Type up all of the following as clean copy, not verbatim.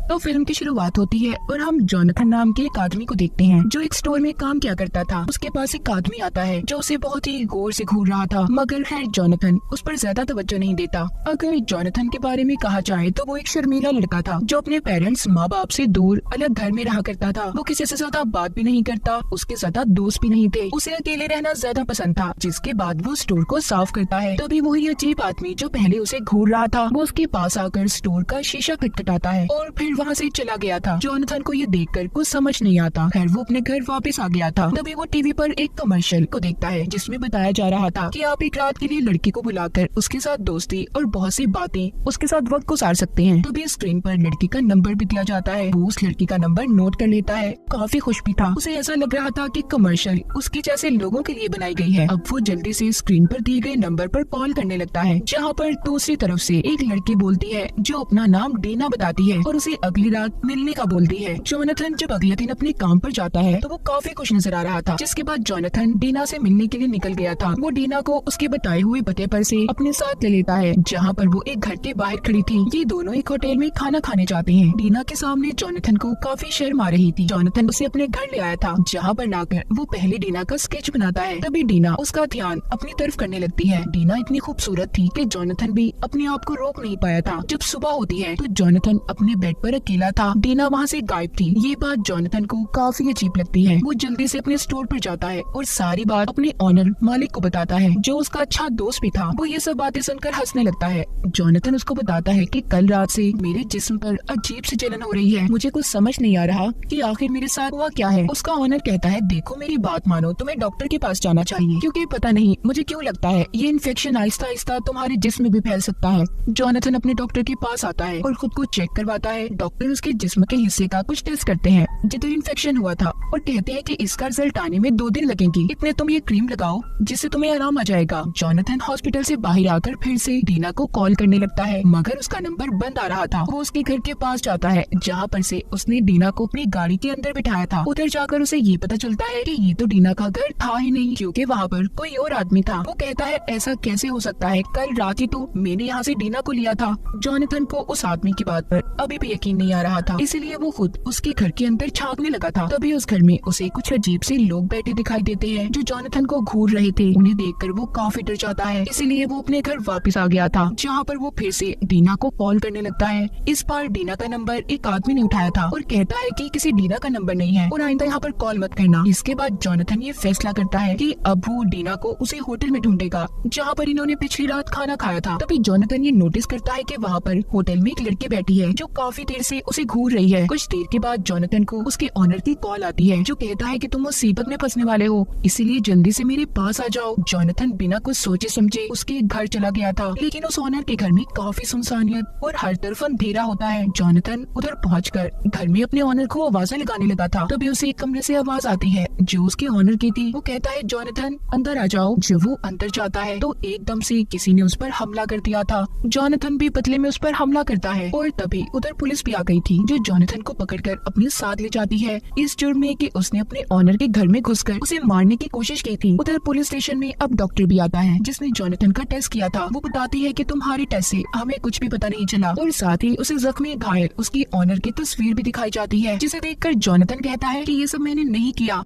तो फिल्म की शुरुआत होती है और हम जोनाथन नाम के एक आदमी को देखते हैं जो एक स्टोर में काम किया करता था। उसके पास एक आदमी आता है जो उसे बहुत ही गौर से घूर रहा था, मगर खैर जोनाथन उस पर ज्यादा तवज्जो नहीं देता। अगर जोनाथन के बारे में कहा जाए तो वो एक शर्मीला लड़का था जो अपने पेरेंट्स माँ बाप से दूर अलग घर में रहा करता था। वो किसी से ज्यादा बात भी नहीं करता, उसके ज्यादा दोस्त भी नहीं थे, उसे अकेले रहना ज्यादा पसंद था। जिसके बाद वो स्टोर को साफ करता है, तभी वही अजीब आदमी जो पहले उसे घूर रहा था वो उसके पास आकर स्टोर का शीशा खटखटाता है और फिर वहाँ से चला गया था। जोनाथन को ये देखकर कुछ समझ नहीं आता। खैर वो अपने घर वापस आ गया था, तभी वो टीवी पर एक कमर्शियल को देखता है जिसमें बताया जा रहा था कि आप एक रात के लिए लड़की को बुलाकर उसके साथ दोस्ती और बहुत सी बातें उसके साथ वक्त गुजार सकते हैं। तभी स्क्रीन पर लड़की का नंबर भी दिया जाता है। वो उस लड़की का नंबर नोट कर लेता है। काफी खुश भी था, उसे ऐसा लग रहा था कि कमर्शियल उसके जैसे लोगों के लिए बनाई गई है। अब वो जल्दी से स्क्रीन पर दिए गए नंबर पर कॉल करने लगता है, जहाँ पर दूसरी तरफ से एक लड़की बोलती है जो अपना नाम डीना बताती है और उसे अगली रात मिलने का बोलती है। जोनाथन जब अगले दिन अपने काम पर जाता है तो वो काफी खुश नजर आ रहा था। जिसके बाद जोनाथन डीना से मिलने के लिए निकल गया था। वो डीना को उसके बताए हुए पते पर से अपने साथ ले लेता है, जहाँ पर वो एक घर के बाहर खड़ी थी। ये दोनों एक होटल में खाना खाने जाते हैं। डीना के सामने जोनाथन को काफी शर्म आ रही थी। जोनाथन उसे अपने घर ले आया था, जहाँ पर लाकर वो पहले डीना का स्केच बनाता है। तभी डीना उसका ध्यान अपनी तरफ करने लगती है। डीना इतनी खूबसूरत थी कि जोनाथन भी अपने आप को रोक नहीं पाया था। जब सुबह होती है तो जोनाथन अपने बेड पर अकेला था। डीना वहाँ से गायब थी। ये बात जोनाथन को काफी अजीब लगती है। वो जल्दी से अपने स्टोर पर जाता है और सारी बात अपने ऑनर मालिक को बताता है, जो उसका अच्छा दोस्त भी था। वो ये सब बातें सुनकर हंसने लगता है। जोनाथन उसको बताता है कि कल रात से मेरे जिस्म पर अजीब सी जलन हो रही है। मुझे कुछ समझ नहीं आ रहा कि आखिर मेरे साथ हुआ क्या है। उसका ऑनर कहता है, देखो मेरी बात मानो, तुम्हें डॉक्टर के पास जाना चाहिए, क्योंकि पता नहीं मुझे क्यों लगता है ये इन्फेक्शन आहिस्ता आहिस्ता तुम्हारे जिस्म में भी फैल सकता है। जोनाथन अपने डॉक्टर के पास आता है और खुद को चेक करवाता है। डॉक्टर उसके जिस्म के हिस्से का कुछ टेस्ट करते हैं जिधर इन्फेक्शन हुआ था और कहते हैं कि इसका रिजल्ट आने में 2 दिन लगेंगे। इतने तुम ये क्रीम लगाओ जिससे तुम्हें आराम आ जाएगा। जोनाथन हॉस्पिटल से बाहर आकर फिर से डीना को कॉल करने लगता है, मगर उसका नंबर बंद आ रहा था। वो उसके घर के पास जाता है, जहाँ पर से उसने डीना को अपनी गाड़ी के अंदर बिठाया था। उधर जाकर उसे ये पता चलता है कि ये तो डीना का घर था ही नहीं, क्योंकि वहाँ पर कोई और आदमी था। वो कहता है, ऐसा कैसे हो सकता है, कल रात ही तो मैंने यहाँ से डीना को लिया था। जोनाथन को उस आदमी की बात पर अभी भी यकीन नहीं आ रहा था, इसीलिए वो खुद उसके घर के अंदर झांकने लगा था। तभी उस घर में उसे कुछ अजीब से लोग बैठे दिखाई देते हैं जो जोनाथन को घूर रहे थे। उन्हें देखकर वो काफी डर जाता है, इसीलिए वो अपने घर वापस आ गया था, जहाँ पर वो फिर से डीना को कॉल करने लगता है। इस बार डीना का नंबर एक आदमी ने उठाया था और कहता है कि किसी डीना का नंबर नहीं है और आइंदा यहाँ पर कॉल मत करना। इसके बाद जोनाथन ये फैसला करता है कि अब वो डीना को उसी होटल में ढूंढेगा जहाँ पर इन्होंने पिछली रात खाना खाया था। तभी जोनाथन ये नोटिस करता है कि वहाँ पर होटल में एक लड़की बैठी है जो काफी देर से उसे घूर रही है। कुछ देर के बाद जोनाथन को उसके ऑनर की कॉल आती है, जो कहता है कि तुम मुसीबत में फंसने वाले हो, इसीलिए जल्दी से मेरे पास आ जाओ। जोनाथन बिना कुछ सोचे समझे उसके घर चला गया था, लेकिन उस ऑनर के घर में काफी सुनसानियत और हर तरफ अंधेरा होता है। जोनाथन उधर पहुंचकर घर में अपने ऑनर को आवाजें लगाने लगा था। तभी उसे एक कमरे से आवाज आती है जो उसके ऑनर की थी। वो कहता है, जोनाथन अंदर आ जाओ। जब वो अंदर जाता है तो एकदम से किसी ने उस पर हमला कर दिया था। जोनाथन भी बदले में उस पर हमला करता है और तभी उधर पुलिस भी आ गई थी, जो जोनाथन को पकड़कर अपने साथ ले जाती है इस जुर्म में कि उसने अपने ऑनर के घर में घुसकर उसे मारने की कोशिश की थी। उधर पुलिस स्टेशन में अब डॉक्टर भी आता है जिसने जोनाथन का टेस्ट किया था। वो बताती है कि तुम्हारे टेस्ट से हमें कुछ भी पता नहीं चला, और साथ ही उसे जख्मी घायल उसकी ऑनर की तस्वीर भी दिखाई जाती है, जिसे देखकर जोनाथन कहता है कि ये सब मैंने नहीं किया।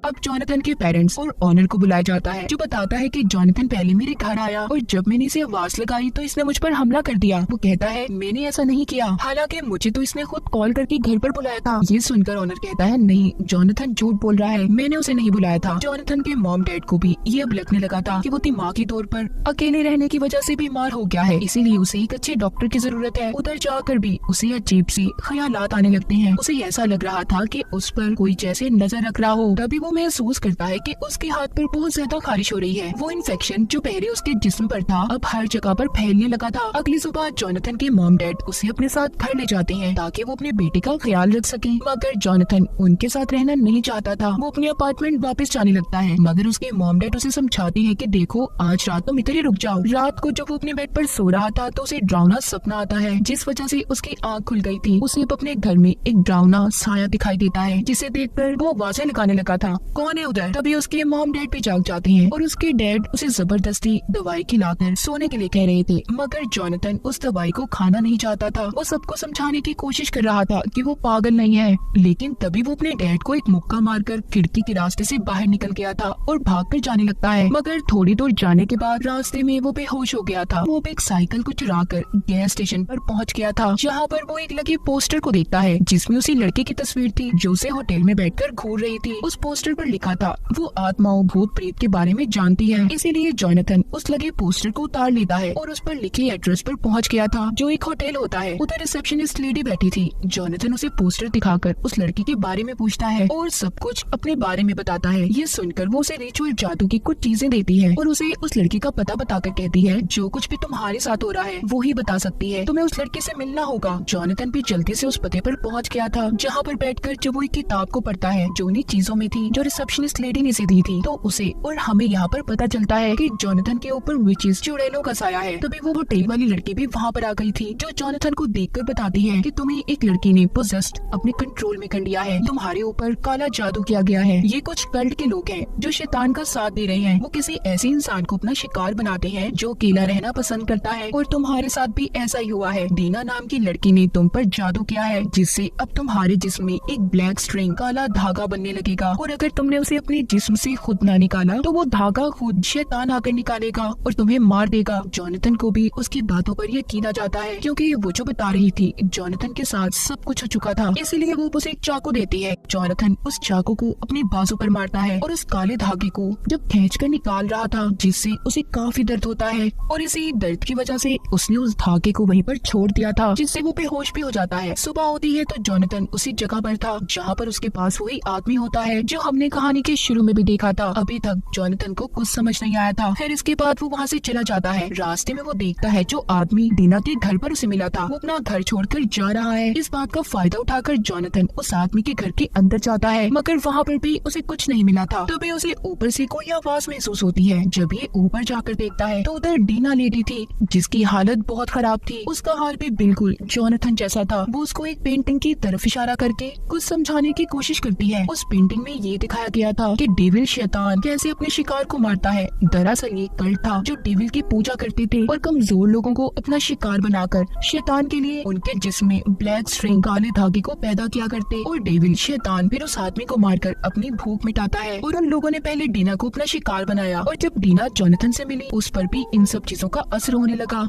अब जोनाथन के पेरेंट्स और ऑनर को बुलाया जाता है, जो बताता है कि जोनाथन पहले मेरे घर आया और जब मैंने इसे आवाज लगाई तो इसने मुझ पर हमला कर दिया। वो कहता है, मैंने ऐसा नहीं किया, हालांकि मुझे तो इसने खुद कॉल करके घर पर बुलाया था। ये सुनकर ऑनर कहता है, नहीं, जोनाथन झूठ बोल रहा है, मैंने उसे नहीं बुलाया था। जोनाथन के मॉम डैड को भी ये अब लगने लगा था कि वो दिमागी तौर पर अकेले रहने की वजह से बीमार हो गया है, इसीलिए उसे एक अच्छे डॉक्टर की जरूरत है। उधर जाकर भी उसे अजीब सी ख्यालात आने लगते हैं। उसे ऐसा लग रहा था कि उस पर कोई जैसे नजर रख रहा हो। तभी वो महसूस करता है कि उसके हाथ पर बहुत ज्यादा खारिश हो रही है। वो इन्फेक्शन जो पहले उसके जिस्म पर था अब हर जगह पर फैलने लगा था। अगली सुबह जोनाथन के मॉम डैड उसे अपने साथ घर ले जाते हैं ताकि वो अपने बेटे का ख्याल रख सके, मगर जोनाथन उनके साथ रहना नहीं चाहता था। वो अपने अपार्टमेंट वापस जाने लगता है, मगर उसके मॉम डैड उसे समझाते हैं कि देखो, आज रात तुम इधर ही रुक जाओ। रात को जब वो अपने बेड पर सो रहा था तो उसे डरावना सपना आता है, जिस वजह से उसकी आँख खुल गई थी। उसे अब अपने घर में एक डरावना साया दिखाई देता है, जिसे देखकर वो आवाजें लगाने लगा था। कौन है उधर? तभी उसके मॉम डैड भी जाग जाते हैं और उसके डैड उसे जबरदस्ती दवाई खिलाकर सोने के लिए कह रहे थे, मगर जोनाथन उस दवाई को खाना नहीं चाहता था। वो सबको समझाने की कोशिश कर रहा था कि वो पागल नहीं है, लेकिन तभी वो अपने डैड को एक मुक्का मारकर खिड़की के रास्ते से बाहर निकल गया था और भागकर जाने लगता है। मगर थोड़ी दूर जाने के बाद रास्ते में वो बेहोश हो गया था। वो एक साइकिल को चुराकर गैस स्टेशन पर पहुंच गया था, जहाँ पर वो एक लगे पोस्टर को देखता है जिसमें उसी लड़के की तस्वीर थी जो उसे होटल में बैठकर घूर रही थी। उस पोस्टर पर लिखा था, वो आत्माओं भूत प्रेत के बारे में जानती है। इसीलिए जोनाथन उस लगे पोस्टर को उतार लेता है और उस पर लिखे एड्रेस पर पहुंच गया था, जो एक होटल होता है। उधर रिसेप्शनिस्ट लेडी बैठी थी। जोनाथन उसे पोस्टर दिखाकर उस लड़की के बारे में पूछता है और सब कुछ अपने बारे में बताता है। ये सुनकर वो उसे रिचुअल जादू की कुछ चीजें देती है और उसे उस लड़की का पता बताकर कहती है, जो कुछ भी तुम्हारे साथ हो रहा है वो ही बता सकती है, तुम्हें उस लड़की से मिलना होगा। जोनाथन भी जल्दी से उस पते पर पहुंच गया था, जहाँ पर बैठकर जब वो एक किताब को पढ़ता है जो उन्हीं चीजों में थी जो रिसेप्शनिस्ट लेडी ने इसे दी थी। तो उसे और हमें यहाँ पर पता चलता है कि जोनाथन के ऊपर विचेस चुड़ैलों का साया है। तभी वो होटल वाली लड़की भी वहाँ पर आ गई थी, जो जोनाथन को देखकर बताती है कि तुम्हें एक लड़की ने पोजेस्ड अपने कंट्रोल में कर लिया है, तुम्हारे ऊपर काला जादू किया गया है। ये कुछ कल्ट के लोग हैं जो शैतान का साथ दे रहे हैं। वो किसी ऐसे इंसान को अपना शिकार बनाते हैं जो अकेला रहना पसंद करता है, और तुम्हारे साथ भी ऐसा ही हुआ है। दीना नाम की लड़की ने तुम पर जादू किया है, जिससे अब तुम्हारे जिस्म में एक ब्लैक स्ट्रिंग काला धागा बनने लगेगा, और अगर तुमने उसे अपने जिस्म से खुद ना निकाला तो वो धागा खुद शैतान आकर निकालेगा और तुम्हें मार देगा। जोनाथन को भी उसकी बातों पर यकीन आ जाता है, क्योंकि वो जो बता रही थी जोनाथन के साथ सब कुछ हो चुका था। इसीलिए वो उसे एक चाकू देती है। जोनाथन उस चाकू को अपने बाजू पर मारता है और उस काले धागे को जब खींचकर निकाल रहा था, जिससे उसे काफी दर्द होता है, और इसी दर्द की वजह से उसने उस धागे को वहीं पर छोड़ दिया था, जिससे वो बेहोश भी हो जाता है। सुबह होती है तो जोनाथन उसी जगह पर था जहाँ पर उसके पास वही आदमी होता है जो हमने कहानी के शुरू में भी देखा था। अभी तक जोनाथन को कुछ समझ नहीं आया था। फिर इसके बाद वो वहाँ से चला जाता है। रास्ते में वो देखता है जो आदमी दीना के घर पर उसे मिला था वो अपना घर छोड़कर जा रहा है। इस बात का फायदा उठाकर जोनाथन उस आदमी के घर के अंदर जाता है, मगर वहाँ पर भी उसे कुछ नहीं मिला था। तभी उसे ऊपर से कोई आवाज महसूस होती है। जब ये ऊपर जाकर देखता है तो उधर दीना लेडी थी, जिसकी हालत बहुत खराब थी। उसका हाल भी बिल्कुल जोनाथन जैसा था। वो उसको एक पेंटिंग की तरफ इशारा करके कुछ समझाने की कोशिश करती है। उस पेंटिंग में ये दिखाया गया था कि डेविल शैतान कैसे अपने शिकार को मारता है। दरअसल ये कल्ट था जो डेविल की पूजा करते थे और कमजोर लोगों को अपना शिकार बनाकर शैतान के लिए उनके जिस्म में ब्लैक स्ट्रिंग काले धागे को पैदा किया करते, और डेविल शैतान फिर उस आदमी को मारकर अपनी भूख मिटाता है। और उन लोगों ने पहले डीना को अपना शिकार बनाया, और जब डीना जोनाथन से मिली उस पर भी इन सब चीजों का असर होने लगा।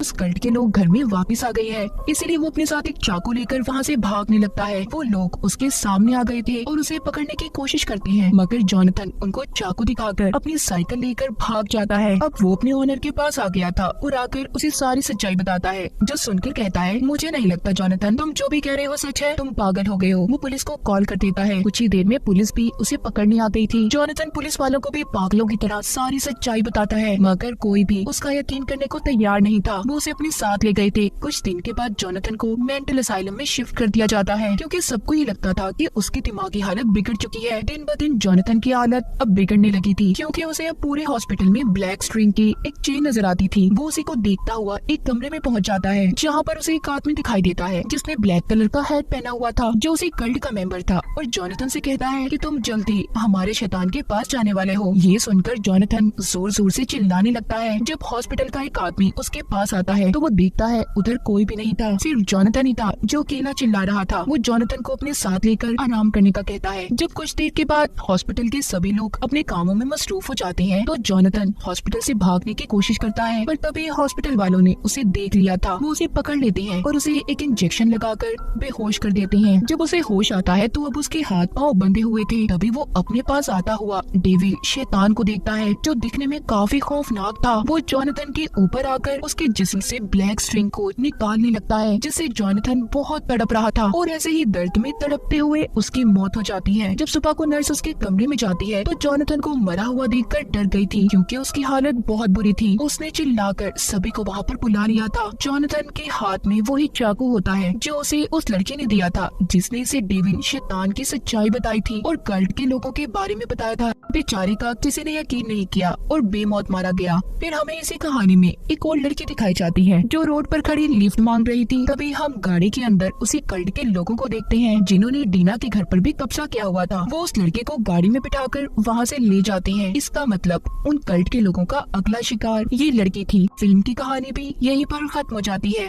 उस कल्ट के लोग घर में वापस आ गए हैं, इसीलिए वो अपने साथ एक चाकू लेकर वहाँ से भागने लगता है। वो लोग उसके सामने आ गए थे और उसे पकड़ने की कोशिश करते हैं, मगर जोनाथन उनको चाकू दिखाकर अपनी साइकिल लेकर भाग जाता है। अब वो अपने ओनर के पास आ गया था और आकर उसे सारी सच्चाई बताता है, जो सुनकर कहता है, मुझे नहीं लगता जोनाथन तुम जो भी कह रहे हो सच है, तुम पागल हो गए हो। वो पुलिस को कॉल कर देता है। कुछ ही देर में पुलिस भी उसे पकड़ने आ गई थी। जोनाथन पुलिस वालों को भी पागलों की तरह सारी सच्चाई बताता है, मगर कोई भी उसका यकीन करने को तैयार नहीं था। वो उसे अपने साथ ले गए थे। कुछ दिन के बाद जोनाथन को मेंटल असाइलम में शिफ्ट कर दिया जाता है, क्योंकि सबको ये लगता था कि उसकी दिमागी हालत बिगड़ चुकी है। दिन ब दिन जोनाथन की हालत अब बिगड़ने लगी थी, क्योंकि उसे अब पूरे हॉस्पिटल में ब्लैक स्ट्रिंग की एक चेन नजर आती थी। वो उसी को देखता हुआ एक कमरे में पहुंच जाता है, जहाँ पर उसे एक आदमी दिखाई देता है जिसने ब्लैक कलर का हैट पहना हुआ था, जो उसी कल्ट का मेंबर था, और जोनाथन से कहता है कि तुम जल्दी हमारे शैतान के पास जाने वाले हो। ये सुनकर जोनाथन जोर जोर से चिल्लाने लगता है। जब हॉस्पिटल का एक आदमी उसके पास आता है तो वो देखता है उधर कोई भी नहीं था, सिर्फ जोनाथन ही था जो अकेला चिल्ला रहा था। वो जोनाथन को अपने साथ लेकर आराम करने का कहता है। जब कुछ देर के बाद हॉस्पिटल के सभी लोग अपने कामों में मसरूफ हो जाते हैं तो जोनाथन हॉस्पिटल से भागने की कोशिश करता है, पर तभी हॉस्पिटल वालों ने उसे देख लिया था। वो उसे पकड़ लेते हैं और उसे एक इंजेक्शन लगाकर बेहोश कर देते हैं। जब उसे होश आता है तो अब उसके हाथ पांव बंधे हुए थे। तभी वो अपने पास आता हुआ डेविल शैतान को देखता है, जो दिखने में काफी खौफनाक था। वो जोनाथन के ऊपर आकर उसके जिस्म से ब्लैक स्ट्रिंग को निकालने लगता है, जिससे जोनाथन बहुत तड़प रहा था, और ऐसे ही दर्द में तड़पते हुए उसकी मौत हो जाती है। जब सुबह को नर्स उसके कमरे में जाती है तो जोनाथन को मरा हुआ देखकर डर गई थी, क्योंकि उसकी हालत बहुत बुरी थी। उसने चिल्लाकर सभी को वहाँ पर बुला लिया था। जोनाथन के हाथ में वही चाकू होता है जो उसे उस लड़के ने दिया था, जिसने इसे डेविल शैतान की सच्चाई बताई थी और कल्ट के लोगों के बारे में बताया था। बेचारे का किसी ने यकीन नहीं किया और बेमौत मारा गया। फिर हमें इसी कहानी में एक और लड़की दिखाई जाती है जो रोड पर खड़ी लिफ्ट मांग रही थी। तभी हम गाड़ी के अंदर उसी कल्ट के लोगों को देखते हैं जिन्होंने डीना के घर पर भी कब्जा किया हुआ था। वो उस लड़के को गाड़ी में बिठाकर वहाँ से ले जाते हैं। इसका मतलब उन कल्ट के लोगों का अगला शिकार ये लड़की थी। फिल्म की कहानी भी यहीं पर खत्म हो जाती है।